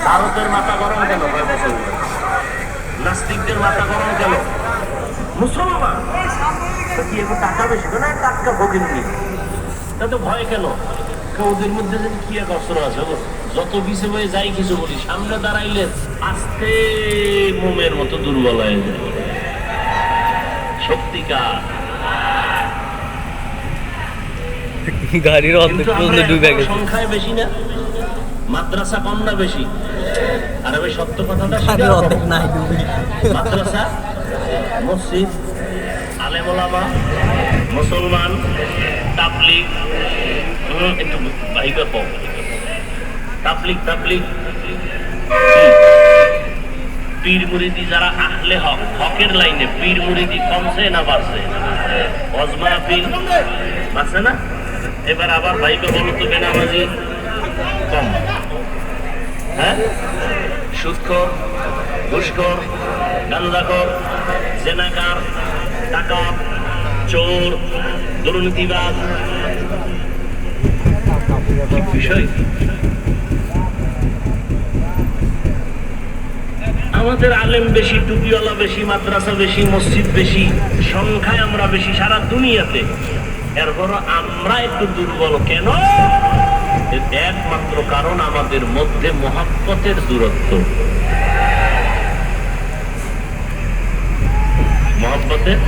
ভারতের মাথা গরম কেন? নাস্তিকদের মাথা গরম কেন? মুসলমান কি এখন টাকা বেশি না? টাটকা ভোগেননি, তাতে ভয় কেন? ওদের মধ্যে যদি কি এক অস্ত্র আছে, যত পিছিয়ে হয়ে যাই কিছু বলি, সামনে দাঁড়াইলে আস্তে মোমের মতো দুর্বল হয়ে যায়। সত্যিকার গাড়ির অর্ধেক পর্যন্ত ডুবে গেছে। সংখ্যায় বেশি না, মাদ্রাসা কম না বেশি? আর আমি সত্য কথাটা মাদ্রাসা, মসজিদ, আলেম ওলামা, মুসলমান, তাবলিগ, একটু ভাইবে কম, তাবলিগ পীর মুরিদি যারা আহলে হক, হকের লাইনে পীর মুরিদি কমছে না বাড়ছে? অজমা পীর বাড়ছে না? এবার আবার ভাইবে বলো তো বেনামাজি কম? হ্যাঁ, সুদখোর, ঘুষখোর, গাঁজাখোর, জেনাকার, ডাকাত, চোর, দুর্নীতিবাজ, কি বিষয়! আমাদের আলেম বেশি, টুপিওয়ালা বেশি, মাদ্রাসা বেশি, মসজিদ বেশি, সংখ্যায় আমরা বেশি সারা দুনিয়াতে। এরপর আমরা একটু দুর্বল কেন? একমাত্র কারণ আমাদের মধ্যে মহব্বতের দূরত্ব। মহব্বতের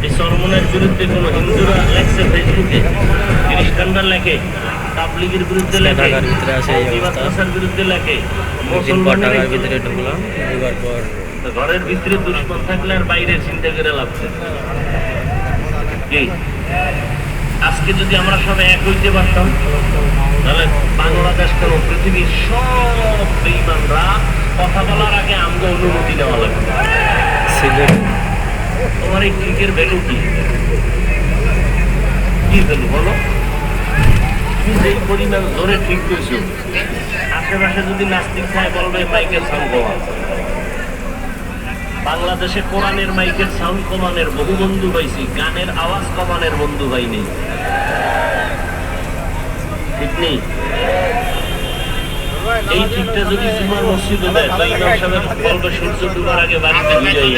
এই সরমনের বিরুদ্ধে কোন হিন্দুরা লেখছে ফেসবুকে, খ্রিস্টানরা লেখে, তাবলিগের বিরুদ্ধে লেখে, মাদ্রাসার বিরুদ্ধে লেখে, মুসলমানের ভিতরে ঢুকলাম। ঘরের ভিতরে দুশ্মন থাকলে আর বাইরে চিন্তা করে লাগছে কি? আজকে যদি আমরা সব এক হইতে পারতাম, তাহলে বাংলাদেশ কেন পৃথিবীর সব বেঈমানরা কথা বলার আগে আমগো অনুমতি নেওয়া লাগবে। তোমার এই ট্রিকের ভ্যালু কি? কি ভ্যালু বলো? তুমি যেই পরিমাণ ধরে ঠিক করছো, আশেপাশে যদি নাস্তিক খায় বলবে মাইকের সাউন্ড কমা। বাংলাদেশে কোরআনের মাইকের সাউন্ড কমানের বহু বন্ধু পাইছি, গানের আওয়াজ কমানের বন্ধু পাইনি। ঠিক নেই? এই ঠিকটা যদি জুমার মসজিদে দেয়, বা ইমাম সাহেব বলবে সূর্য ডুবার আগে বাড়িতে বিজয়ী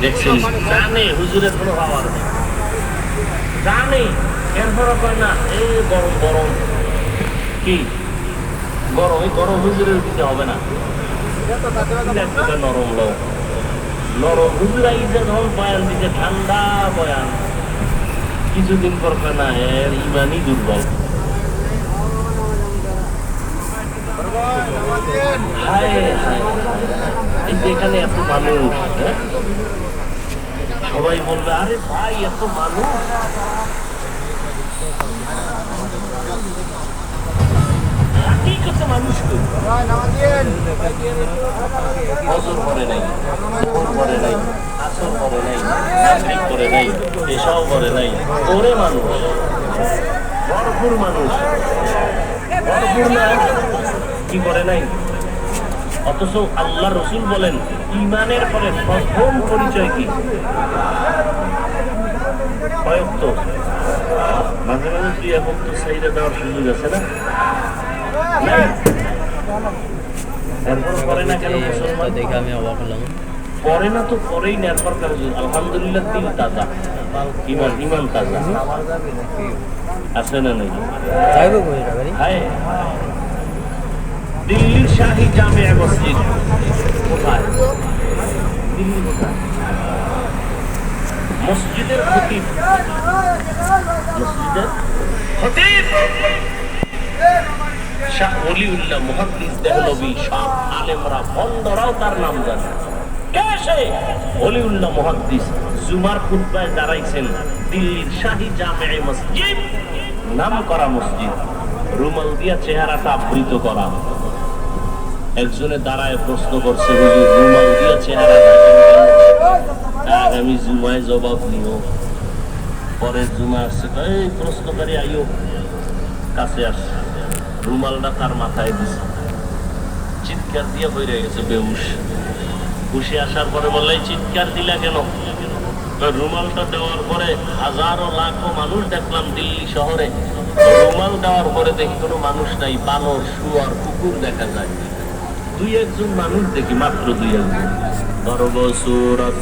দেখছেন, জানে হুজুরের কোনো পাওয়ার নেই, জানে, এরপরও কয় না এ গরম গরম, কি গরম, এই গরম হুজুরের দিতে হবে না, নরম লোক, নরম হুজুরা ইজা যখন বয়ান দিতে ঠান্ডা বয়ান, কিছুদিন পর কয় না এর ইমানই দুর্বল। এখানে এত মানুষ, সবাই বলবে আরে ভাই এত মানুষ, মানুষ হজর করে নাই, করে নাই, আসর করে নাই, তাবলীগ করে নাই, পেশাও করে নাই, ওরে মানুষ, ভরপুর মানুষ, ভরপুর না, কি করে নাই? অথচ আল্লাহ রসুল বলেন ঈমানের পরে প্রথম পরিচয় কি? কয়েকত, মাঝে মাঝে দুই এক তো সাইডে দেওয়ার সুযোগ আছে না? পরে না কেন মুসলমান? দেখে আমি অবাক হলাম। পরে না তো পরেই না, এরপর আলহামদুলিল্লাহ দিল তাজা, ইমান তাজা আছে না নাই? দিল্লির শাহী জামিয়া মসজিদ কোথায়? দিল্লি কোথায়? মসজিদের খতিব, মসজিদের খতিব শাহ ওলিউল্লাহ মুহাদ্দিস দেহলভী, সব আলেমরা ভণ্ডরাও তার নাম জানে। কে সে? ওলিউল্লাহ মুহাদ্দিস। জুমার খুতবায় দাঁড়াইছেন দিল্লির শাহী জামিয়া মসজিদ, নাম করা মসজিদ, রুমাল দিয়া চেহারাটা আবৃত করা। একজনে দাঁড়ায় প্রশ্ন করছে, হুজুর রুমাল দিয়া চেহারা আগামী জুমায় জবাব নিও। পরের জুমা আসছে, এই প্রশ্নকারী আইও, কাছে আসছে, রুমালটা তার মাথায় দিছে, চিৎকার দিয়ে বইরে গেছে বেহুশ। বসে আসার পরে বললে চিৎকার দিলা কেন? রুমালটা দেওয়ার পরে হাজারো লাখো মানুষ দেখলাম দিল্লি শহরে, রুমাল দেওয়ার পরে দেখি কোনো মানুষ নাই, বানর, শুয়ার, কুকুর দেখা যায়। দুই একজন মানুষ দেখি, মাত্র দুই একজন। সর্বসুরত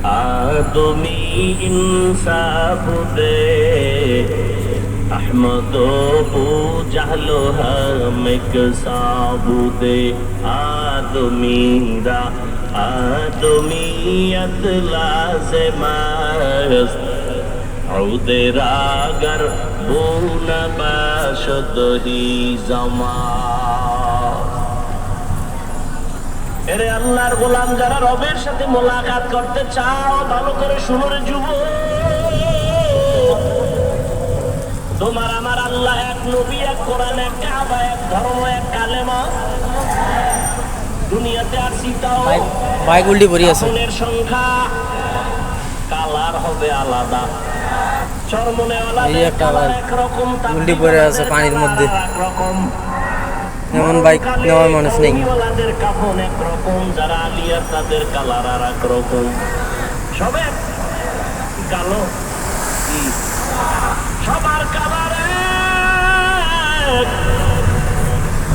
আদমি ইনসাফ দে, আহমদ জাহলো হামেক সাবুদে, আদমিরা आदमियत लाज़िमास्त औदेर अगर वो न बाशद ही ज़मात। এরে আল্লাহর গোলাম যারা রবের সাথে মোলাকাত করতে চাও, ভালো করে শুনো রে যুবক, তোমার আমার আল্লাহ এক, নবী এক, কোরআন এক, কাবা এক, ধর্ম এক, কালেমা। দুনিয়াতে আসি তাও বাইক উল্টি পড়ে আছে, কাফনের সংখ্যা, কালার হবে আলাদা, চরমনেওয়ালাদের কালার একরকম, উল্টি পড়ে আছে পানির মধ্যে, একরকম, এমন বাইক নেওয়ার মানুষ নেই। কাফনের কাফন একরকম, যারা আলিয়া তাদের কালার আর একরকম, সবে কালো, সবার কালার এক,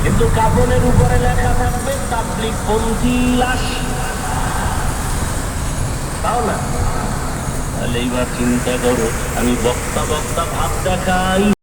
কিন্তু কাফনের উপরে লেখা থাকবে তাবলীগ পন্থী লাশ, তাও না? তাহলে এইবার চিন্তা করো, আমি বক্তা ভাব দেখাই।